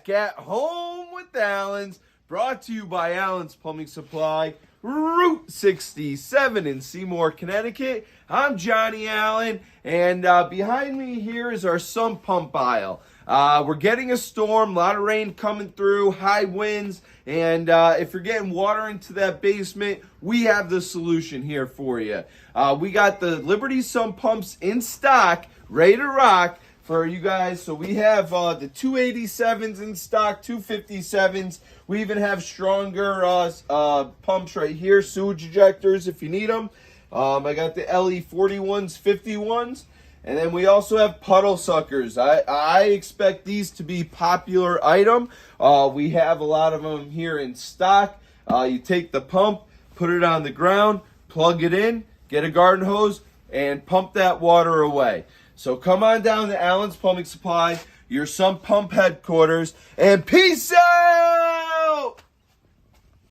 back at Home with Allen's, brought to you by Allen's Plumbing Supply, Route 67 in Seymour, Connecticut. I'm Johnny Allen, and behind me here is our sump pump aisle. We're getting a storm, a lot of rain coming through, high winds, and if you're getting water into that basement, we have the solution here for you. We got the Liberty sump pumps in stock, ready to rock for you guys. So we have the 287s in stock, 257s. We even have stronger pumps right here, sewage ejectors if you need them. I got the LE 41s, 51s. And then we also have puddle suckers. I expect these to be popular item. We have a lot of them here in stock. You take the pump, put it on the ground, plug it in, get a garden hose, and pump that water away. So come on down to Allen's Plumbing Supply, your sump pump headquarters, and peace out!